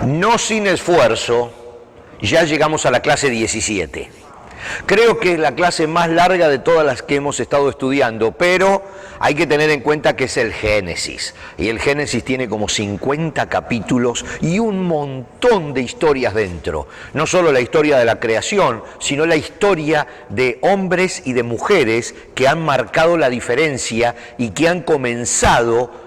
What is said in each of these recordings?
No sin esfuerzo, ya llegamos a la clase 17. Creo que es la clase más larga de todas las que hemos estado estudiando, pero hay que tener en cuenta que es el Génesis. Y el Génesis tiene como 50 capítulos y un montón de historias dentro. No solo la historia de la creación, sino la historia de hombres y de mujeres que han marcado la diferencia y que han comenzado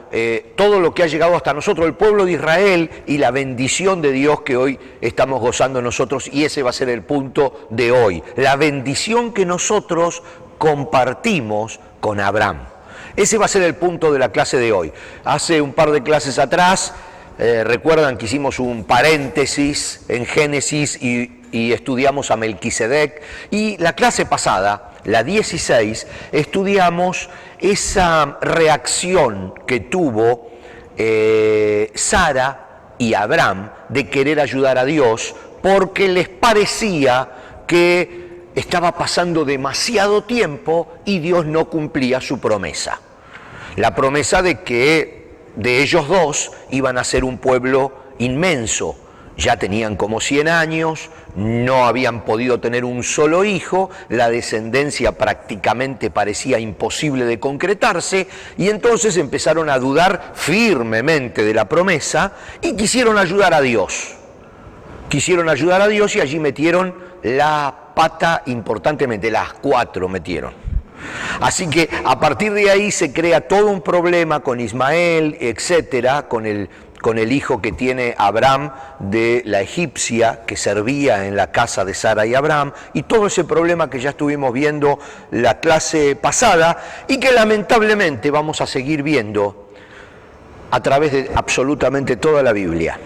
todo lo que ha llegado hasta nosotros, el pueblo de Israel, y la bendición de Dios que hoy estamos gozando nosotros, y ese va a ser el punto de hoy, la bendición que nosotros compartimos con Abraham. Ese va a ser el punto de la clase de hoy. Hace un par de clases atrás, recuerdan que hicimos un paréntesis en Génesis y estudiamos a Melquisedec, y la clase pasada, la 16, estudiamos esa reacción que tuvo Sara y Abraham de querer ayudar a Dios porque les parecía que estaba pasando demasiado tiempo y Dios no cumplía su promesa. La promesa de que de ellos dos iban a ser un pueblo inmenso. Ya tenían como 100 años, no habían podido tener un solo hijo, la descendencia prácticamente parecía imposible de concretarse, y entonces empezaron a dudar firmemente de la promesa y quisieron ayudar a Dios. Quisieron ayudar a Dios y allí metieron la pata importantemente, las 4 metieron. Así que a partir de ahí se crea todo un problema con Ismael, etcétera, con el hijo que tiene Abraham de la egipcia que servía en la casa de Sara y Abraham, y todo ese problema que ya estuvimos viendo la clase pasada y que lamentablemente vamos a seguir viendo a través de absolutamente toda la Biblia,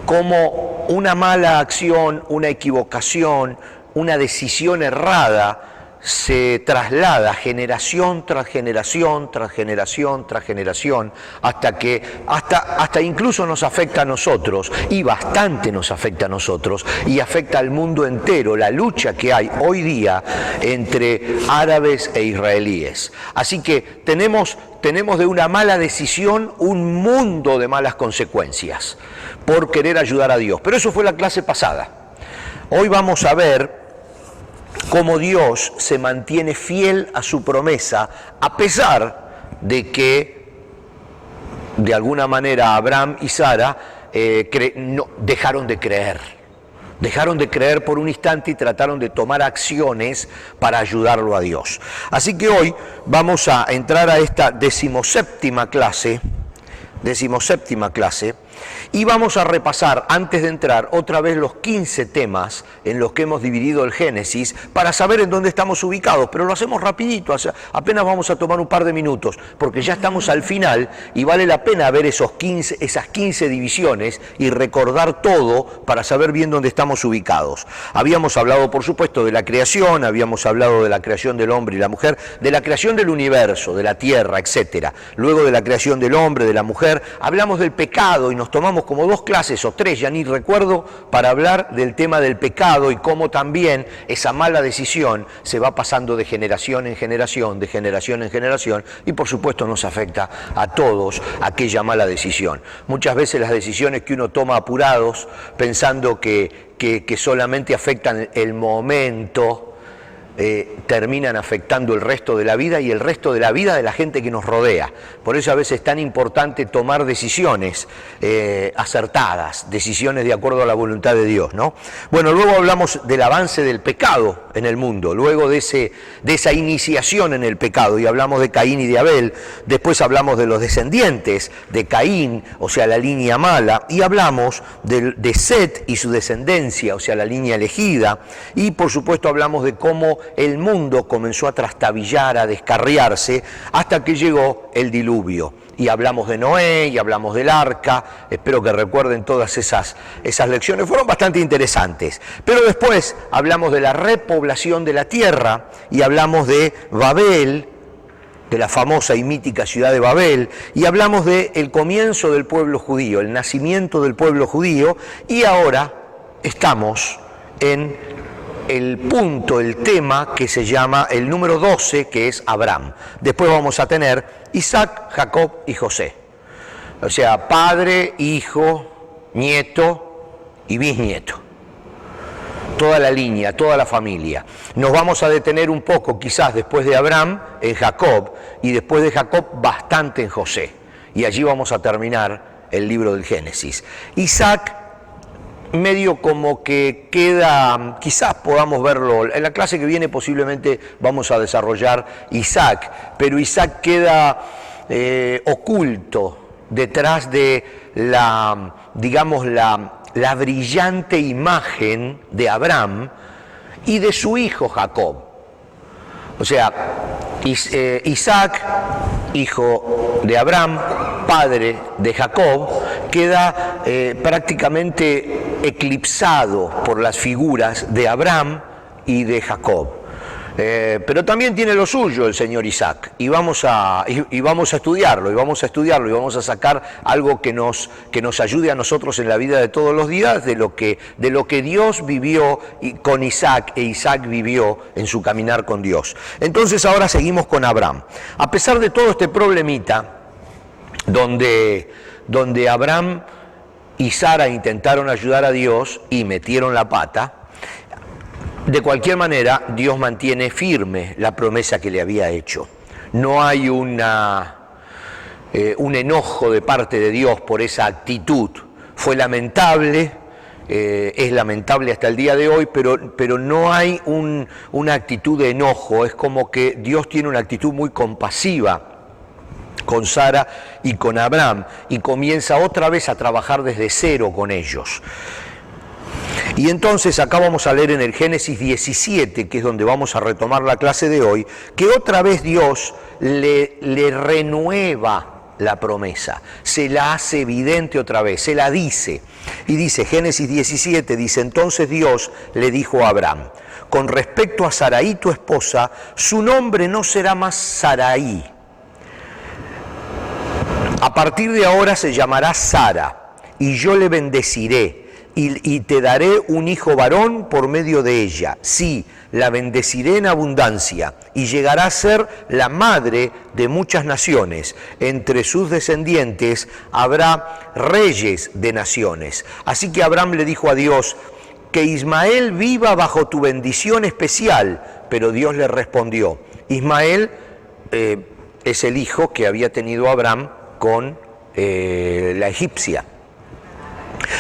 como una mala acción, una equivocación, una decisión errada se traslada generación tras generación, tras generación, tras generación, hasta que hasta incluso nos afecta a nosotros, y bastante nos afecta a nosotros, y afecta al mundo entero, la lucha que hay hoy día entre árabes e israelíes. Así que tenemos de una mala decisión un mundo de malas consecuencias por querer ayudar a Dios. Pero eso fue la clase pasada. Hoy vamos a ver cómo Dios se mantiene fiel a su promesa, a pesar de que, de alguna manera, Abraham y Sara dejaron de creer. Dejaron de creer por un instante y trataron de tomar acciones para ayudarlo a Dios. Así que hoy vamos a entrar a esta decimoséptima clase, y vamos a repasar, antes de entrar, otra vez los 15 temas en los que hemos dividido el Génesis para saber en dónde estamos ubicados, pero lo hacemos rapidito, apenas vamos a tomar un par de minutos, porque ya estamos al final y vale la pena ver esas 15 divisiones y recordar todo para saber bien dónde estamos ubicados. Habíamos hablado, por supuesto, de la creación, habíamos hablado de la creación del hombre y la mujer, de la creación del universo, de la tierra, etc. Luego de la creación del hombre, de la mujer, hablamos del pecado y nos tomamos como 2 clases o 3, ya ni recuerdo, para hablar del tema del pecado y cómo también esa mala decisión se va pasando de generación en generación, de generación en generación, y por supuesto nos afecta a todos aquella mala decisión. Muchas veces las decisiones que uno toma apurados, pensando que solamente afectan el momento, terminan afectando el resto de la vida y el resto de la vida de la gente que nos rodea. Por eso a veces es tan importante tomar decisiones acertadas, decisiones de acuerdo a la voluntad de Dios, ¿no? Bueno, luego hablamos del avance del pecado en el mundo, luego de esa iniciación en el pecado, y hablamos de Caín y de Abel. Después hablamos de los descendientes de Caín, o sea, la línea mala, y hablamos de Set y su descendencia, o sea, la línea elegida, y por supuesto hablamos de cómo el mundo comenzó a trastabillar, a descarriarse, hasta que llegó el diluvio. Y hablamos de Noé, y hablamos del arca. Espero que recuerden todas esas lecciones, fueron bastante interesantes. Pero después hablamos de la repoblación de la tierra, y hablamos de Babel, de la famosa y mítica ciudad de Babel, y hablamos del comienzo del pueblo judío, el nacimiento del pueblo judío, y ahora estamos en el punto, el tema que se llama el número 12, que es Abraham. Después vamos a tener Isaac, Jacob y José. O sea, padre, hijo, nieto, y bisnieto. Toda la línea, toda la familia. Nos vamos a detener un poco, quizás después de Abraham, en Jacob, y después de Jacob bastante en José. Y allí vamos a terminar el libro del Génesis. Isaac, medio como que queda, quizás podamos verlo, en la clase que viene posiblemente vamos a desarrollar Isaac, pero Isaac queda oculto detrás de la, digamos, la brillante imagen de Abraham y de su hijo Jacob. O sea, Isaac, hijo de Abraham, padre de Jacob, queda prácticamente eclipsado por las figuras de Abraham y de Jacob. Pero también tiene lo suyo el señor Isaac, y vamos a estudiarlo, y vamos a sacar algo que nos ayude a nosotros en la vida de todos los días, de lo que Dios vivió con Isaac, e Isaac vivió en su caminar con Dios. Entonces ahora seguimos con Abraham. A pesar de todo este problemita, donde Abraham y Sara intentaron ayudar a Dios y metieron la pata, de cualquier manera, Dios mantiene firme la promesa que le había hecho. No hay un enojo de parte de Dios por esa actitud. Fue lamentable, es lamentable hasta el día de hoy, pero no hay una actitud de enojo. Es como que Dios tiene una actitud muy compasiva con Sara y con Abraham, y comienza otra vez a trabajar desde cero con ellos. Y entonces acá vamos a leer en el Génesis 17, que es donde vamos a retomar la clase de hoy, que otra vez Dios le renueva la promesa, se la hace evidente otra vez, se la dice. Y dice, Génesis 17, dice, entonces Dios le dijo a Abraham, con respecto a Sarai tu esposa, su nombre no será más Sarai. A partir de ahora se llamará Sara, y yo le bendeciré. Y te daré un hijo varón por medio de ella. Sí, la bendeciré en abundancia y llegará a ser la madre de muchas naciones. Entre sus descendientes habrá reyes de naciones. Así que Abraham le dijo a Dios, que Ismael viva bajo tu bendición especial. Pero Dios le respondió, Ismael es el hijo que había tenido Abraham con la egipcia.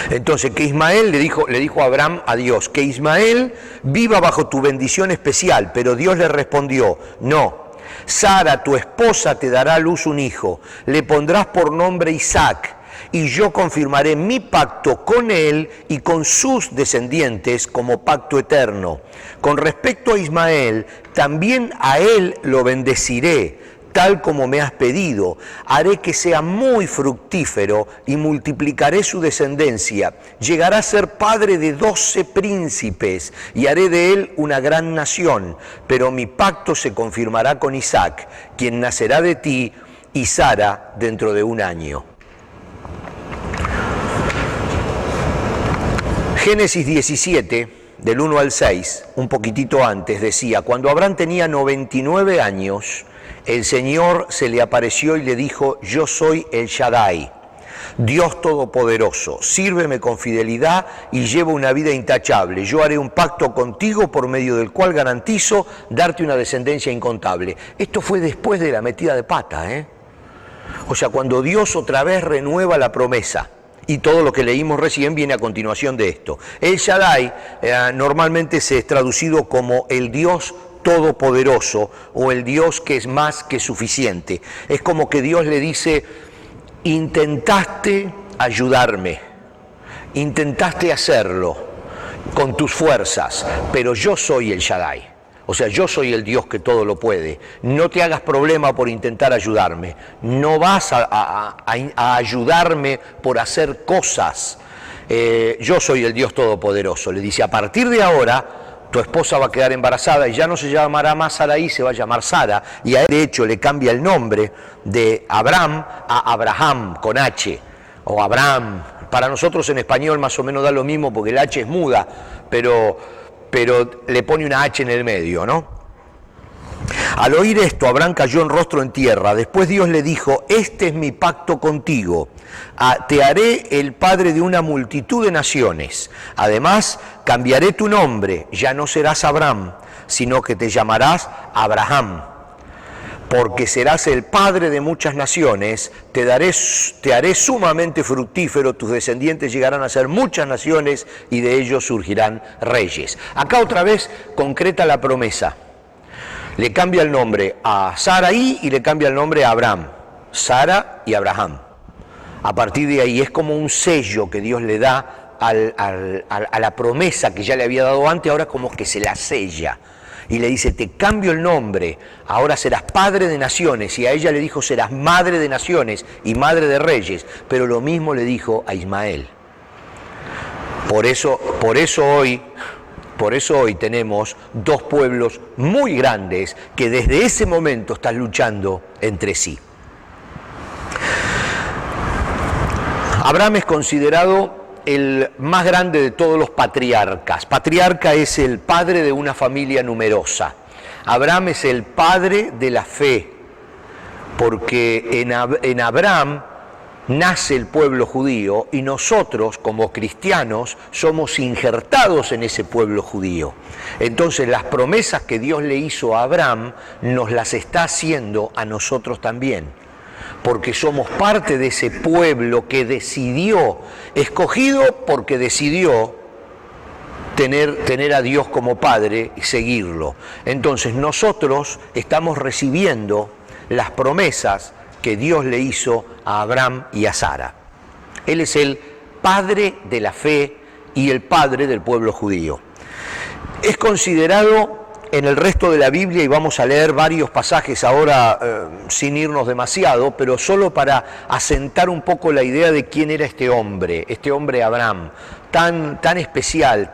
Entonces, que Ismael le dijo a Abraham a Dios, que Ismael viva bajo tu bendición especial, pero Dios le respondió, no, Sara, tu esposa, te dará a luz un hijo, le pondrás por nombre Isaac, y yo confirmaré mi pacto con él y con sus descendientes como pacto eterno. Con respecto a Ismael, también a él lo bendeciré, tal como me has pedido, haré que sea muy fructífero y multiplicaré su descendencia. Llegará a ser padre de 12 príncipes y haré de él una gran nación. Pero mi pacto se confirmará con Isaac, quien nacerá de ti, y Sara dentro de un año. Génesis 17, del 1 al 6, un poquitito antes, decía, cuando Abraham tenía 99 años, el Señor se le apareció y le dijo, yo soy el Shaddai, Dios Todopoderoso, sírveme con fidelidad y lleva una vida intachable. Yo haré un pacto contigo por medio del cual garantizo darte una descendencia incontable. Esto fue después de la metida de pata, O sea, cuando Dios otra vez renueva la promesa. Y todo lo que leímos recién viene a continuación de esto. El Shaddai normalmente se es traducido como el Dios Todopoderoso o el Dios que es más que suficiente. Es como que Dios le dice, intentaste ayudarme, intentaste hacerlo con tus fuerzas, pero yo soy el Shaddai. O sea, yo soy el Dios que todo lo puede. No te hagas problema por intentar ayudarme. No vas a ayudarme por hacer cosas. Yo soy el Dios Todopoderoso. Le dice, a partir de ahora, tu esposa va a quedar embarazada y ya no se llamará más Sarai, se va a llamar Sara. Y a él, de hecho, le cambia el nombre de Abraham a Abraham, con H, o Abraham. Para nosotros en español más o menos da lo mismo porque el H es muda, pero le pone una H en el medio, ¿no? Al oír esto, Abraham cayó en rostro en tierra. Después Dios le dijo: este es mi pacto contigo. Te haré el padre de una multitud de naciones. Además, cambiaré tu nombre. Ya no serás Abraham, sino que te llamarás Abraham. Porque serás el padre de muchas naciones, te haré sumamente fructífero, tus descendientes llegarán a ser muchas naciones y de ellos surgirán reyes. Acá otra vez concreta la promesa. Le cambia el nombre a Sarai y le cambia el nombre a Abraham. Sara y Abraham. A partir de ahí es como un sello que Dios le da a la promesa que ya le había dado antes, ahora como que se la sella. Y le dice: te cambio el nombre, ahora serás padre de naciones. Y a ella le dijo: serás madre de naciones y madre de reyes. Pero lo mismo le dijo a Ismael. Por eso hoy tenemos dos pueblos muy grandes que desde ese momento están luchando entre sí. Abraham es considerado el más grande de todos los patriarcas. Patriarca es el padre de una familia numerosa. Abraham es el padre de la fe, porque en Abraham nace el pueblo judío y nosotros como cristianos somos injertados en ese pueblo judío. Entonces las promesas que Dios le hizo a Abraham nos las está haciendo a nosotros también, porque somos parte de ese pueblo que decidió, escogido porque decidió tener a Dios como Padre y seguirlo. Entonces nosotros estamos recibiendo las promesas que Dios le hizo a Abraham y a Sara. Él es el padre de la fe y el padre del pueblo judío. Es considerado en el resto de la Biblia, y vamos a leer varios pasajes ahora sin irnos demasiado, pero solo para asentar un poco la idea de quién era este hombre Abraham, tan especial,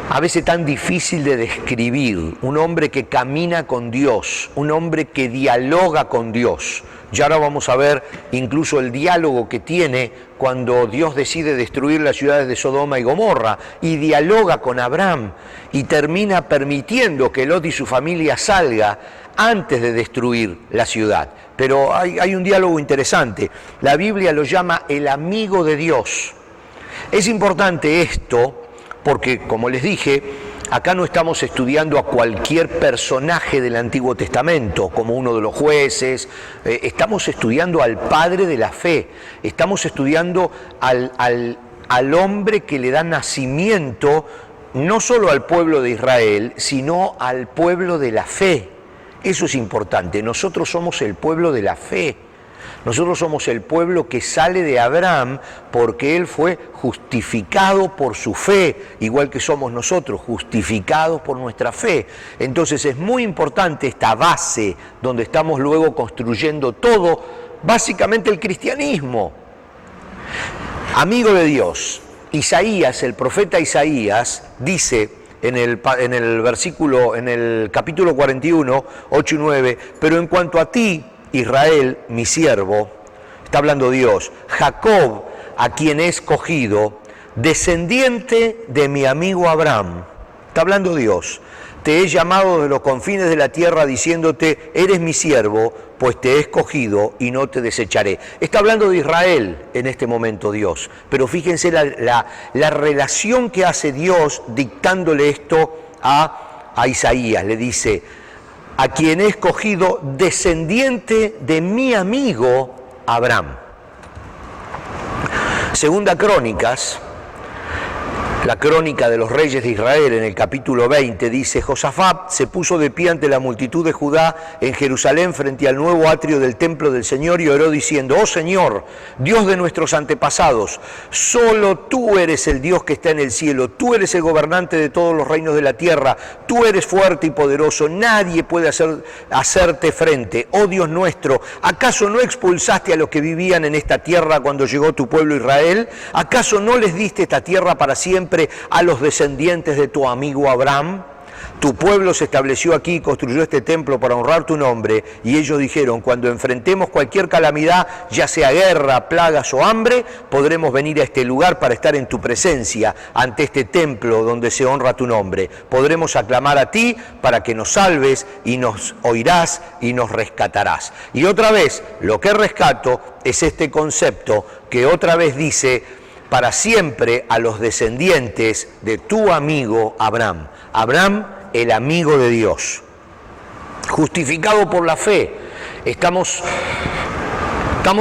a veces tan difícil de describir, un hombre que camina con Dios, un hombre que dialoga con Dios. Y ahora vamos a ver incluso el diálogo que tiene cuando Dios decide destruir las ciudades de Sodoma y Gomorra, y dialoga con Abraham y termina permitiendo que Lot y su familia salga antes de destruir la ciudad. Pero hay un diálogo interesante. La Biblia lo llama el amigo de Dios. Es importante esto porque, como les dije, acá no estamos estudiando a cualquier personaje del Antiguo Testamento, como uno de los jueces. Estamos estudiando al padre de la fe. Estamos estudiando al hombre que le da nacimiento no solo al pueblo de Israel, sino al pueblo de la fe. Eso es importante. Nosotros somos el pueblo de la fe. Nosotros somos el pueblo que sale de Abraham porque él fue justificado por su fe, igual que somos nosotros, justificados por nuestra fe. Entonces es muy importante esta base donde estamos luego construyendo todo, básicamente el cristianismo. Amigo de Dios, Isaías, el profeta Isaías, dice en el capítulo 41, 8 y 9, pero en cuanto a ti, Israel, mi siervo, está hablando Dios, Jacob, a quien he escogido, descendiente de mi amigo Abraham, está hablando Dios, te he llamado de los confines de la tierra diciéndote, eres mi siervo, pues te he escogido y no te desecharé. Está hablando de Israel en este momento Dios, pero fíjense la relación que hace Dios dictándole esto a Isaías. Le dice: a quien he escogido, descendiente de mi amigo Abraham. Segunda Crónicas, la crónica de los reyes de Israel, en el capítulo 20, dice: Josafat se puso de pie ante la multitud de Judá en Jerusalén frente al nuevo atrio del templo del Señor y oró diciendo: oh Señor, Dios de nuestros antepasados, solo tú eres el Dios que está en el cielo, tú eres el gobernante de todos los reinos de la tierra, tú eres fuerte y poderoso, nadie puede hacerte frente. Oh Dios nuestro, ¿acaso no expulsaste a los que vivían en esta tierra cuando llegó tu pueblo Israel? ¿Acaso no les diste esta tierra para siempre a los descendientes de tu amigo Abraham? Tu pueblo se estableció aquí y construyó este templo para honrar tu nombre, y ellos dijeron, cuando enfrentemos cualquier calamidad, ya sea guerra, plagas o hambre, podremos venir a este lugar para estar en tu presencia, ante este templo donde se honra tu nombre. Podremos aclamar a ti para que nos salves y nos oirás y nos rescatarás. Y otra vez, lo que rescato es este concepto que otra vez dice, para siempre a los descendientes de tu amigo Abraham. Abraham, el amigo de Dios, justificado por la fe. Estamos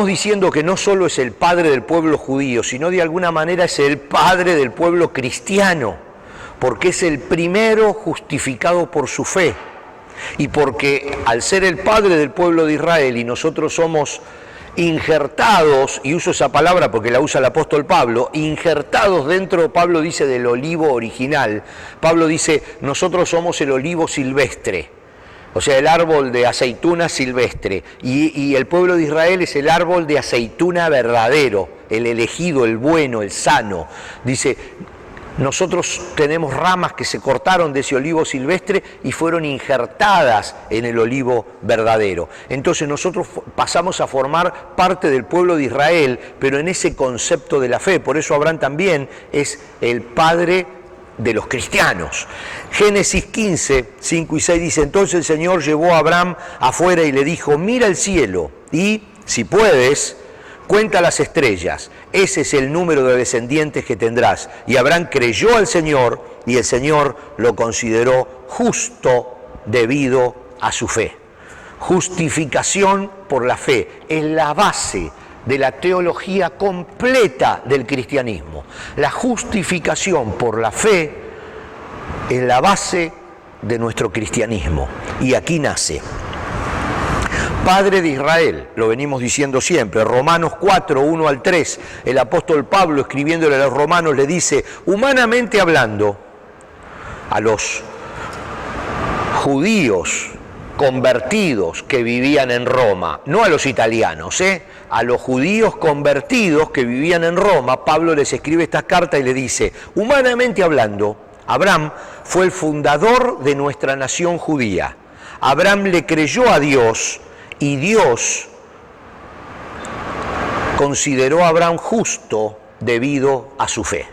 diciendo que no solo es el padre del pueblo judío, sino de alguna manera es el padre del pueblo cristiano, porque es el primero justificado por su fe, y porque al ser el padre del pueblo de Israel y nosotros somos injertados, y uso esa palabra porque la usa el apóstol Pablo, injertados dentro, Pablo dice, del olivo original. Pablo dice, nosotros somos el olivo silvestre, o sea, el árbol de aceituna silvestre, y el pueblo de Israel es el árbol de aceituna verdadero, el elegido, el bueno, el sano. Dice, nosotros tenemos ramas que se cortaron de ese olivo silvestre y fueron injertadas en el olivo verdadero. Entonces nosotros pasamos a formar parte del pueblo de Israel, pero en ese concepto de la fe. Por eso Abraham también es el padre de los cristianos. Génesis 15, 5 y 6 dice, entonces el Señor llevó a Abraham afuera y le dijo, mira el cielo y, si puedes, cuenta las estrellas, ese es el número de descendientes que tendrás. Y Abraham creyó al Señor y el Señor lo consideró justo debido a su fe. Justificación por la fe es la base de la teología completa del cristianismo. La justificación por la fe es la base de nuestro cristianismo. Y aquí nace. Padre de Israel, lo venimos diciendo siempre, Romanos 4, 1 al 3, el apóstol Pablo escribiéndole a los romanos le dice, humanamente hablando, a los judíos convertidos que vivían en Roma, no a los italianos, a los judíos convertidos que vivían en Roma, Pablo les escribe estas cartas y le dice, humanamente hablando, Abraham fue el fundador de nuestra nación judía. Abraham le creyó a Dios y Dios consideró a Abraham justo debido a su fe.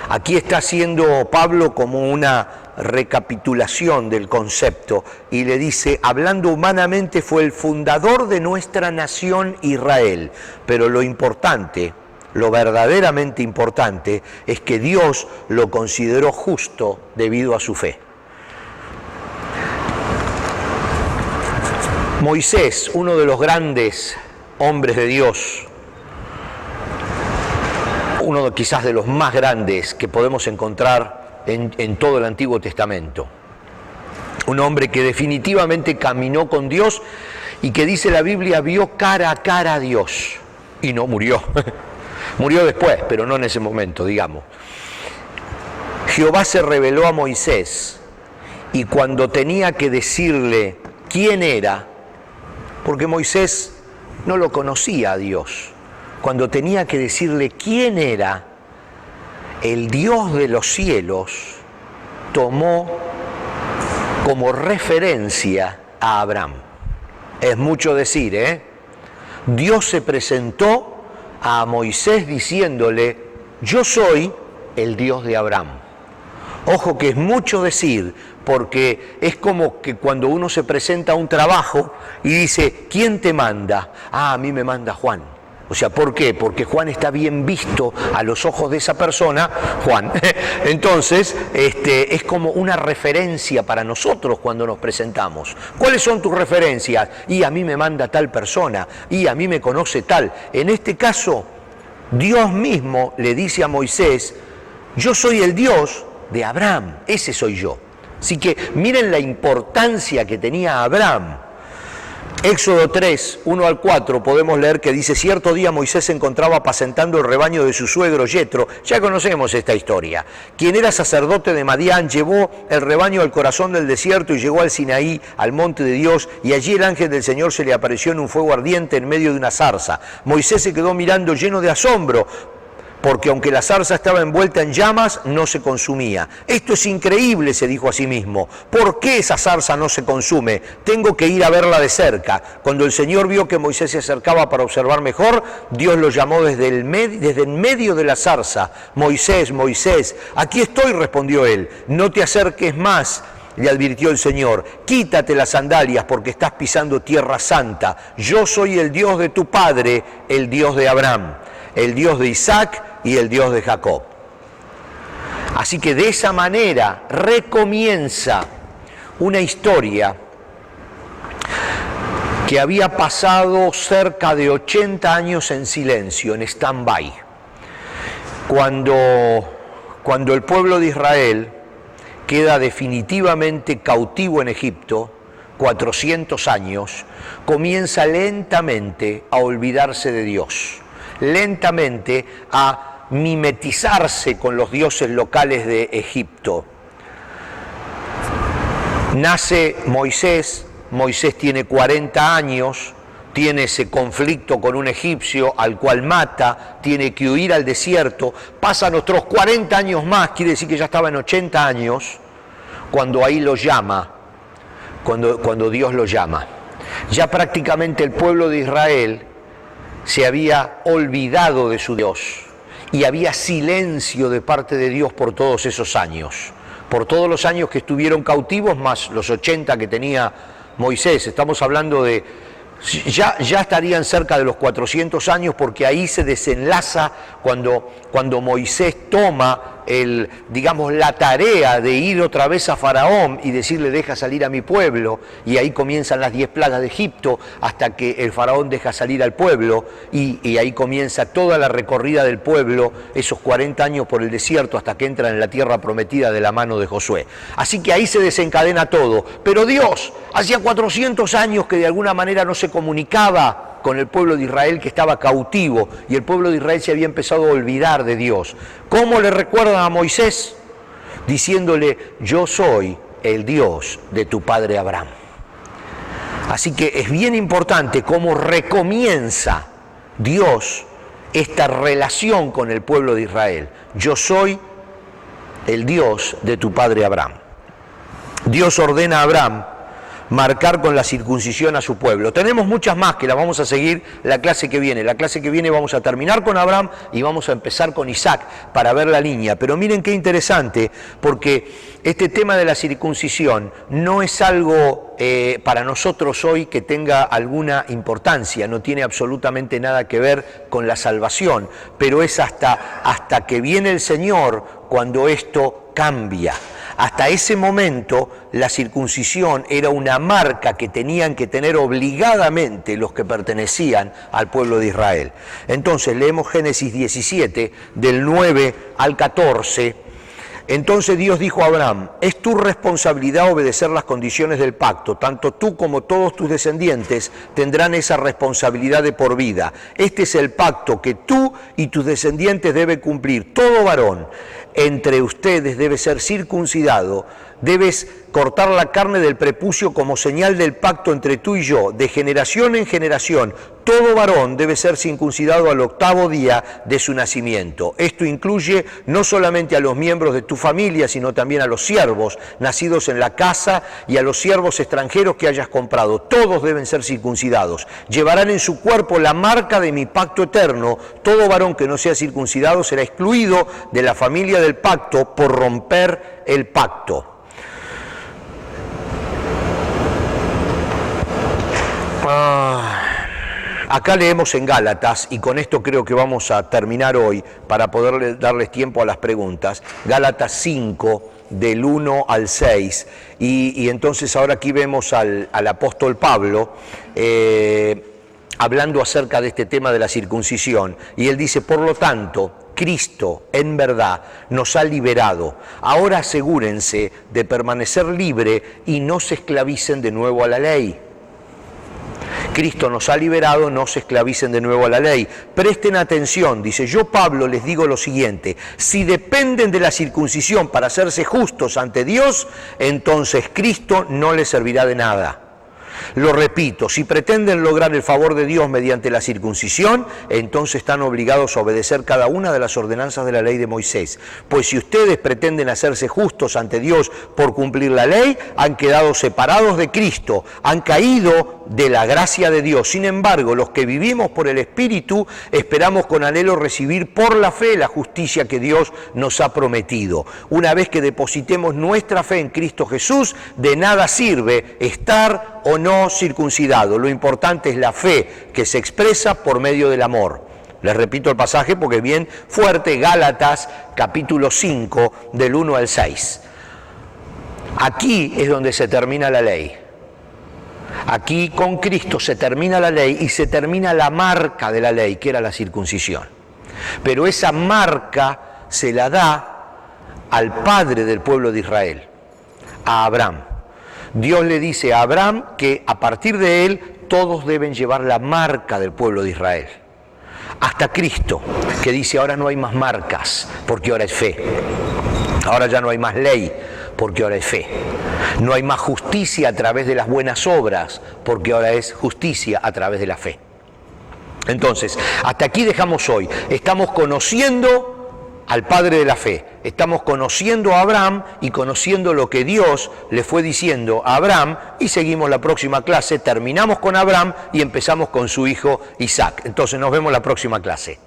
Aquí está haciendo Pablo como una recapitulación del concepto y le dice, hablando humanamente fue el fundador de nuestra nación Israel, pero lo importante, lo verdaderamente importante, es que Dios lo consideró justo debido a su fe. Moisés, uno de los grandes hombres de Dios, uno quizás de los más grandes que podemos encontrar en todo el Antiguo Testamento. Un hombre que definitivamente caminó con Dios y que dice la Biblia vio cara a cara a Dios y no murió. Murió después, pero no en ese momento, digamos. Jehová se reveló a Moisés y cuando tenía que decirle quién era, porque Moisés no lo conocía a Dios, cuando tenía que decirle quién era, el Dios de los cielos tomó como referencia a Abraham. Es mucho decir, ¿eh? Dios se presentó a Moisés diciéndole, yo soy el Dios de Abraham. Ojo que es mucho decir, porque es como que cuando uno se presenta a un trabajo y dice, ¿quién te manda? Ah, a mí me manda Juan. O sea, ¿por qué? Porque Juan está bien visto a los ojos de esa persona, Juan. Entonces, es como una referencia para nosotros cuando nos presentamos. ¿Cuáles son tus referencias? Y a mí me manda tal persona, y a mí me conoce tal. En este caso, Dios mismo le dice a Moisés, yo soy el Dios de Abraham, ese soy yo. Así que miren la importancia que tenía Abraham. Éxodo 3, 1 al 4, podemos leer que dice, cierto día Moisés se encontraba apacentando el rebaño de su suegro Yetro. Ya conocemos esta historia. Quien era sacerdote de Madián llevó el rebaño al corazón del desierto y llegó al Sinaí, al monte de Dios, y allí el ángel del Señor se le apareció en un fuego ardiente en medio de una zarza. Moisés se quedó mirando lleno de asombro, porque aunque la zarza estaba envuelta en llamas, no se consumía. Esto es increíble, se dijo a sí mismo. ¿Por qué esa zarza no se consume? Tengo que ir a verla de cerca. Cuando el Señor vio que Moisés se acercaba para observar mejor, Dios lo llamó desde en medio de la zarza. Moisés, Moisés, aquí estoy, respondió él. No te acerques más, le advirtió el Señor, quítate las sandalias porque estás pisando tierra santa. Yo soy el Dios de tu padre, el Dios de Abraham, el Dios de Isaac y el Dios de Jacob. Así que de esa manera recomienza una historia que había pasado cerca de 80 años en silencio, en stand-by. Cuando el pueblo de Israel queda definitivamente cautivo en Egipto, 400 años, comienza lentamente a olvidarse de Dios, lentamente a mimetizarse con los dioses locales de Egipto. Nace Moisés, Moisés tiene 40 años, tiene ese conflicto con un egipcio al cual mata, tiene que huir al desierto, pasan otros 40 años más, quiere decir que ya estaba en 80 años, cuando ahí lo llama, cuando Dios lo llama. Ya prácticamente el pueblo de Israel se había olvidado de su Dios y había silencio de parte de Dios por todos esos años, por todos los años que estuvieron cautivos, más los 80 que tenía Moisés. Estamos hablando de ya estarían cerca de los 400 años, porque ahí se desenlaza cuando Moisés toma la tarea de ir otra vez a Faraón y decirle deja salir a mi pueblo, y ahí comienzan las 10 plagas de Egipto hasta que el Faraón deja salir al pueblo y ahí comienza toda la recorrida del pueblo, esos 40 años por el desierto hasta que entran en la tierra prometida de la mano de Josué. Así que ahí se desencadena todo, pero Dios hacía 400 años que de alguna manera no se comunicaba con el pueblo de Israel, que estaba cautivo, y el pueblo de Israel se había empezado a olvidar de Dios. ¿Cómo le recuerdan a Moisés? Diciéndole, yo soy el Dios de tu padre Abraham. Así que es bien importante cómo recomienza Dios esta relación con el pueblo de Israel. Yo soy el Dios de tu padre Abraham. Dios ordena a Abraham marcar con la circuncisión a su pueblo. Tenemos muchas más que las vamos a seguir la clase que viene. La clase que viene vamos a terminar con Abraham y vamos a empezar con Isaac para ver la línea. Pero miren qué interesante, porque este tema de la circuncisión no es algo para nosotros hoy que tenga alguna importancia, no tiene absolutamente nada que ver con la salvación, pero es hasta que viene el Señor cuando esto cambia. Hasta ese momento la circuncisión era una marca que tenían que tener obligadamente los que pertenecían al pueblo de Israel. Entonces leemos Génesis 17, del 9 al 14. Entonces Dios dijo a Abraham, es tu responsabilidad obedecer las condiciones del pacto, tanto tú como todos tus descendientes tendrán esa responsabilidad de por vida. Este es el pacto que tú y tus descendientes deben cumplir. Todo varón entre ustedes debe ser circuncidado, debes cortar la carne del prepucio como señal del pacto entre tú y yo, de generación en generación. Todo varón debe ser circuncidado al 8º día de su nacimiento. Esto incluye no solamente a los miembros de tu familia, sino también a los siervos nacidos en la casa y a los siervos extranjeros que hayas comprado. Todos deben ser circuncidados. Llevarán en su cuerpo la marca de mi pacto eterno. Todo varón que no sea circuncidado será excluido de la familia del pacto por romper el pacto. Acá leemos en Gálatas, y con esto creo que vamos a terminar hoy para poder darles tiempo a las preguntas. Gálatas 5, del 1 al 6, y entonces ahora aquí vemos al apóstol Pablo hablando acerca de este tema de la circuncisión, y él dice, por lo tanto, Cristo en verdad nos ha liberado. Ahora asegúrense de permanecer libre y no se esclavicen de nuevo a la ley. Cristo nos ha liberado, no se esclavicen de nuevo a la ley. Presten atención, dice, yo Pablo les digo lo siguiente, si dependen de la circuncisión para hacerse justos ante Dios, entonces Cristo no les servirá de nada. Lo repito, si pretenden lograr el favor de Dios mediante la circuncisión, entonces están obligados a obedecer cada una de las ordenanzas de la ley de Moisés. Pues si ustedes pretenden hacerse justos ante Dios por cumplir la ley, han quedado separados de Cristo, han caído de la gracia de Dios. Sin embargo, los que vivimos por el Espíritu, esperamos con anhelo recibir por la fe la justicia que Dios nos ha prometido. Una vez que depositemos nuestra fe en Cristo Jesús, de nada sirve estar o no circuncidado. Lo importante es la fe que se expresa por medio del amor. Les repito el pasaje porque es bien fuerte, Gálatas capítulo 5 del 1 al 6. Aquí es donde se termina la ley. Aquí con Cristo se termina la ley y se termina la marca de la ley, que era la circuncisión. Pero esa marca se la da al padre del pueblo de Israel, a Abraham. Dios le dice a Abraham que a partir de él todos deben llevar la marca del pueblo de Israel. Hasta Cristo, que dice ahora no hay más marcas, porque ahora es fe. Ahora ya no hay más ley, porque ahora es fe. No hay más justicia a través de las buenas obras, porque ahora es justicia a través de la fe. Entonces, hasta aquí dejamos hoy. Estamos conociendo al padre de la fe. Estamos conociendo a Abraham y conociendo lo que Dios le fue diciendo a Abraham, y seguimos la próxima clase. Terminamos con Abraham y empezamos con su hijo Isaac. Entonces nos vemos la próxima clase.